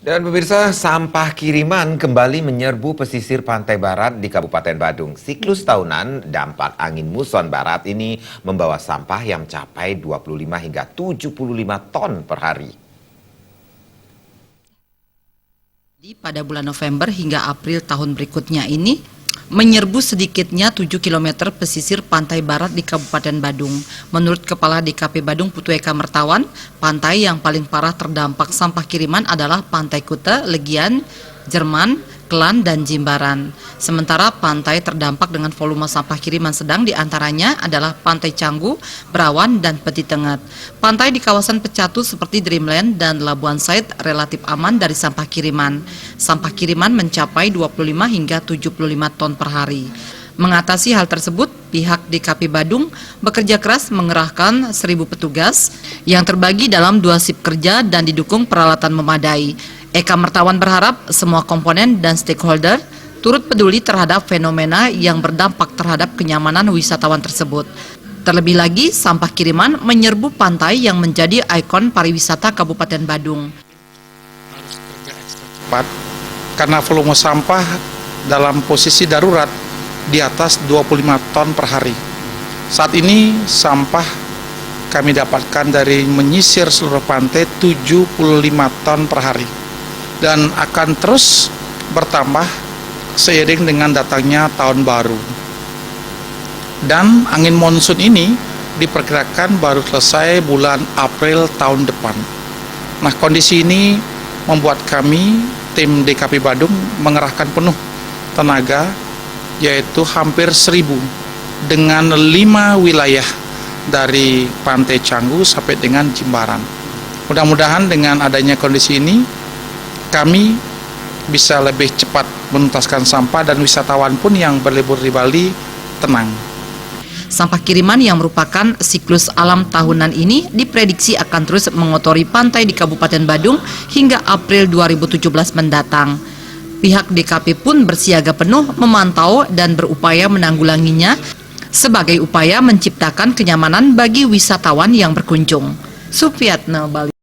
Dan pemirsa, sampah kiriman kembali menyerbu pesisir pantai barat di Kabupaten Badung. Siklus tahunan dampak angin muson barat ini membawa sampah yang mencapai 25 hingga 75 ton per hari. Pada bulan November hingga April tahun berikutnya ini menyerbu sedikitnya 7 km pesisir pantai barat di Kabupaten Badung. Menurut Kepala DKP Badung Putueka Mertawan, pantai yang paling parah terdampak sampah kiriman adalah Pantai Kuta, Legian, Jerman, Kelan, dan Jimbaran. Sementara pantai terdampak dengan volume sampah kiriman sedang diantaranya adalah Pantai Canggu, Berawan, dan Peti Tengah. Pantai di kawasan Pecatu seperti Dreamland dan Labuan Said relatif aman dari sampah kiriman. Sampah kiriman mencapai 25 hingga 75 ton per hari. Mengatasi hal tersebut, pihak DKP Badung bekerja keras mengerahkan 1.000 petugas yang terbagi dalam 2 shift kerja dan didukung peralatan memadai. Eka Mertawan berharap semua komponen dan stakeholder turut peduli terhadap fenomena yang berdampak terhadap kenyamanan wisatawan tersebut. Terlebih lagi, sampah kiriman menyerbu pantai yang menjadi ikon pariwisata Kabupaten Badung. Harus kerja ekstra cepat karena volume sampah dalam posisi darurat di atas 25 ton per hari. Saat ini sampah kami dapatkan dari menyisir seluruh pantai 75 ton per hari dan akan terus bertambah seiring dengan datangnya tahun baru. Dan angin monsun ini diperkirakan baru selesai bulan April tahun depan. Nah, kondisi ini membuat kami, tim DKP Badung, mengerahkan penuh tenaga, yaitu hampir 1.000 dengan 5 wilayah dari Pantai Canggu sampai dengan Jimbaran. Mudah-mudahan dengan adanya kondisi ini kami bisa lebih cepat menuntaskan sampah dan wisatawan pun yang berlibur di Bali tenang. Sampah kiriman yang merupakan siklus alam tahunan ini diprediksi akan terus mengotori pantai di Kabupaten Badung hingga April 2017 mendatang. Pihak DKP pun bersiaga penuh memantau dan berupaya menanggulanginya sebagai upaya menciptakan kenyamanan bagi wisatawan yang berkunjung. Supriyatna, Bali.